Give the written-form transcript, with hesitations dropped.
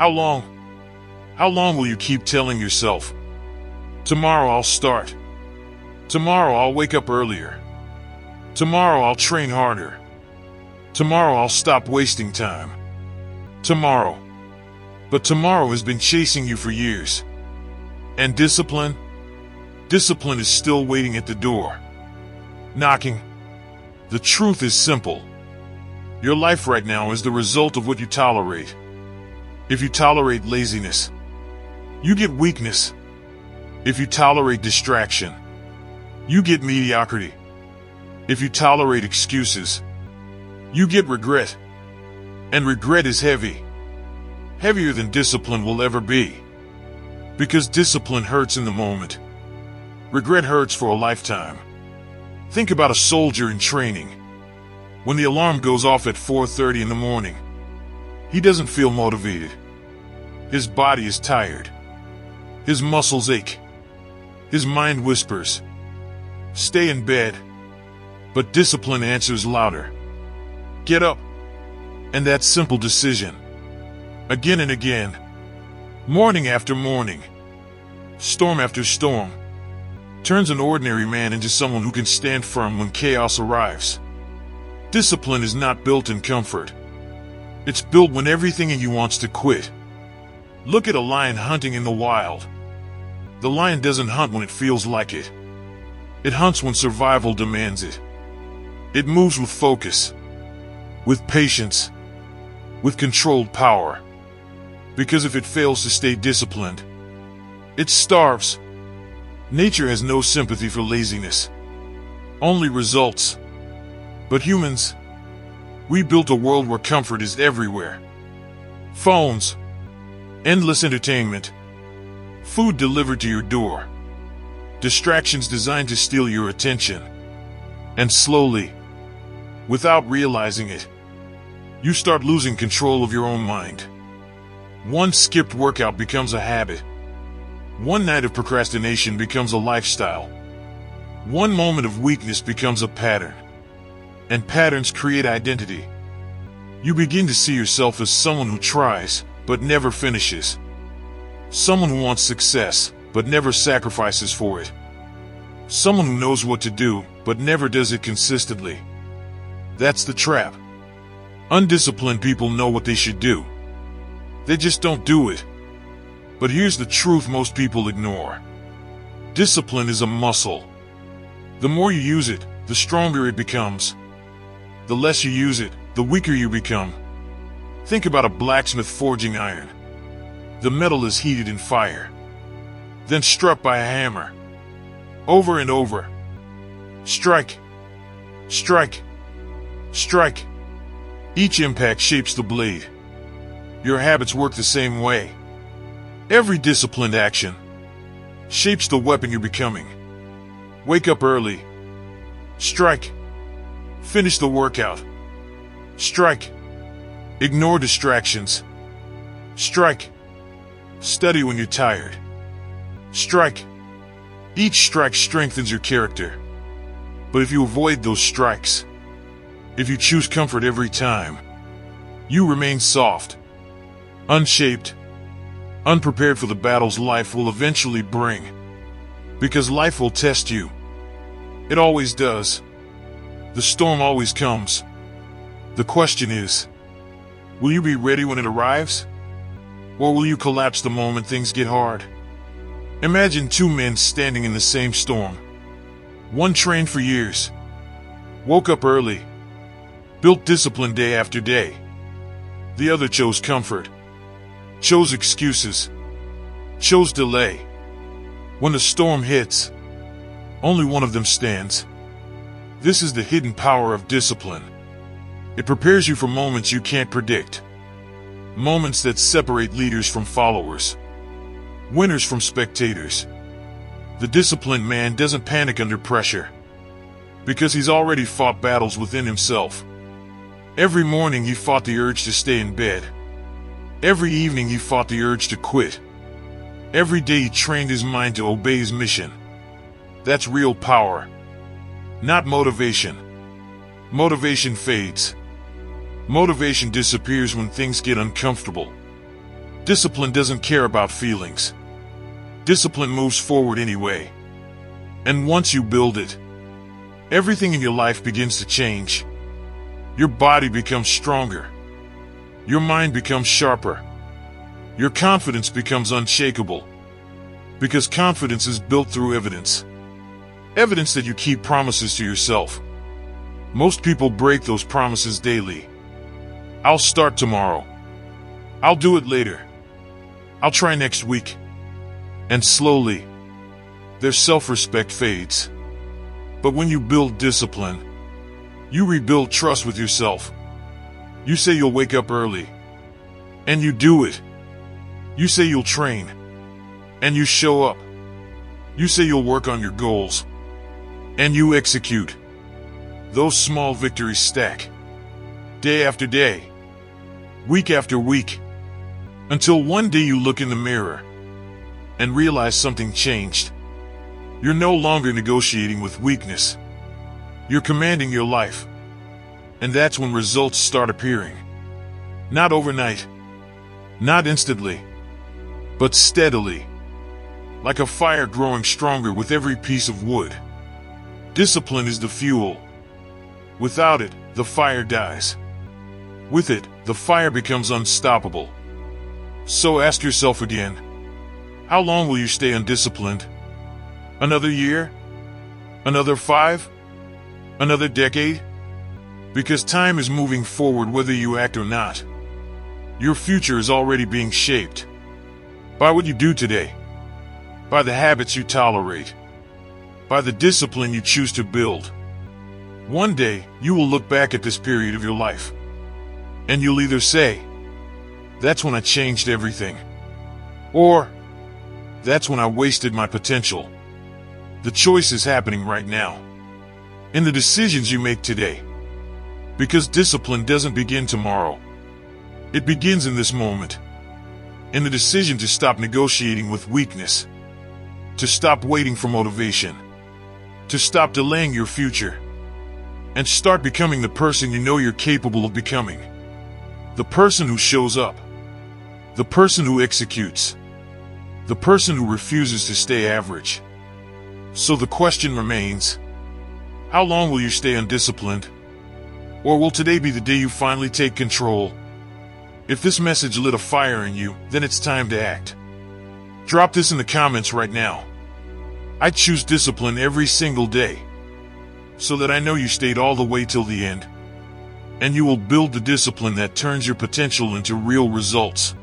How long? How long will you keep telling yourself, tomorrow I'll start. Tomorrow I'll wake up earlier. Tomorrow I'll train harder. Tomorrow I'll stop wasting time. Tomorrow. But tomorrow has been chasing you for years. And discipline? Discipline is still waiting at the door. Knocking. The truth is simple. Your life right now is the result of what you tolerate. If you tolerate laziness, you get weakness. If you tolerate distraction, you get mediocrity. If you tolerate excuses, you get regret. And regret is heavy. Heavier than discipline will ever be. Because discipline hurts in the moment. Regret hurts for a lifetime. Think about a soldier in training. When the alarm goes off at 4:30 in the morning, he doesn't feel motivated. His body is tired. His muscles ache. His mind whispers, "Stay in bed." But discipline answers louder. Get up. And that simple decision, again and again, morning after morning, storm after storm, turns an ordinary man into someone who can stand firm when chaos arrives. Discipline is not built in comfort. It's built when everything in you wants to quit. Look at a lion hunting in the wild. The lion doesn't hunt when it feels like it. It hunts when survival demands it. It moves with focus, with patience, with controlled power. Because if it fails to stay disciplined, it starves. Nature has no sympathy for laziness, only results. But humans, we built a world where comfort is everywhere. Phones, endless entertainment, food delivered to your door, distractions designed to steal your attention. And slowly, without realizing it, you start losing control of your own mind. One skipped workout becomes a habit. One night of procrastination becomes a lifestyle. One moment of weakness becomes a pattern. And patterns create identity. You begin to see yourself as someone who tries, but never finishes. Someone who wants success, but never sacrifices for it. Someone who knows what to do, but never does it consistently. That's the trap. Undisciplined people know what they should do. They just don't do it. But here's the truth most people ignore. Discipline is a muscle. The more you use it, the stronger it becomes. The less you use it, the weaker you become. Think about a blacksmith forging iron. The metal is heated in fire, then struck by a hammer. Over and over. Strike. Strike. Strike. Each impact shapes the blade. Your habits work the same way. Every disciplined action shapes the weapon you're becoming. Wake up early. Strike. Finish the workout. Strike. Ignore distractions. Strike. Study when you're tired. Strike. Each strike strengthens your character. But if you avoid those strikes, if you choose comfort every time, you remain soft, unshaped, unprepared for the battles life will eventually bring. Because life will test you. It always does. The storm always comes. The question is, will you be ready when it arrives? Or will you collapse the moment things get hard? Imagine two men standing in the same storm. One trained for years, woke up early, built discipline day after day. The other chose comfort, chose excuses, chose delay. When the storm hits, only one of them stands. This is the hidden power of discipline. It prepares you for moments you can't predict. Moments that separate leaders from followers, winners from spectators. The disciplined man doesn't panic under pressure, because he's already fought battles within himself. Every morning he fought the urge to stay in bed. Every evening he fought the urge to quit. Every day he trained his mind to obey his mission. That's real power, not motivation. Motivation fades. Motivation disappears when things get uncomfortable. Discipline doesn't care about feelings. Discipline moves forward anyway. And once you build it, everything in your life begins to change. Your body becomes stronger. Your mind becomes sharper. Your confidence becomes unshakable. Because confidence is built through evidence. Evidence that you keep promises to yourself. Most people break those promises daily. I'll start tomorrow. I'll do it later. I'll try next week. And slowly, their self-respect fades. But when you build discipline, you rebuild trust with yourself. You say you'll wake up early. And you do it. You say you'll train. And you show up. You say you'll work on your goals. And you execute. Those small victories stack. Day after day. Week after week. Until one day you look in the mirror and realize something changed. You're no longer negotiating with weakness. You're commanding your life. And that's when results start appearing. Not overnight. Not instantly. But steadily. Like a fire growing stronger with every piece of wood. Discipline is the fuel. Without it, the fire dies. With it, the fire becomes unstoppable. So ask yourself again, how long will you stay undisciplined? Another year? Another 5? Another decade? Because time is moving forward whether you act or not. Your future is already being shaped. By what you do today. By the habits you tolerate. By the discipline you choose to build. One day, you will look back at this period of your life. And you'll either say, that's when I changed everything. Or, that's when I wasted my potential. The choice is happening right now. In the decisions you make today. Because discipline doesn't begin tomorrow. It begins in this moment. In the decision to stop negotiating with weakness. To stop waiting for motivation. To stop delaying your future. And start becoming the person you know you're capable of becoming. The person who shows up. The person who executes. The person who refuses to stay average. So the question remains, how long will you stay undisciplined? Or will today be the day you finally take control? If this message lit a fire in you, then it's time to act. Drop this in the comments right now. I choose discipline every single day. So that I know you stayed all the way till the end. And you will build the discipline that turns your potential into real results.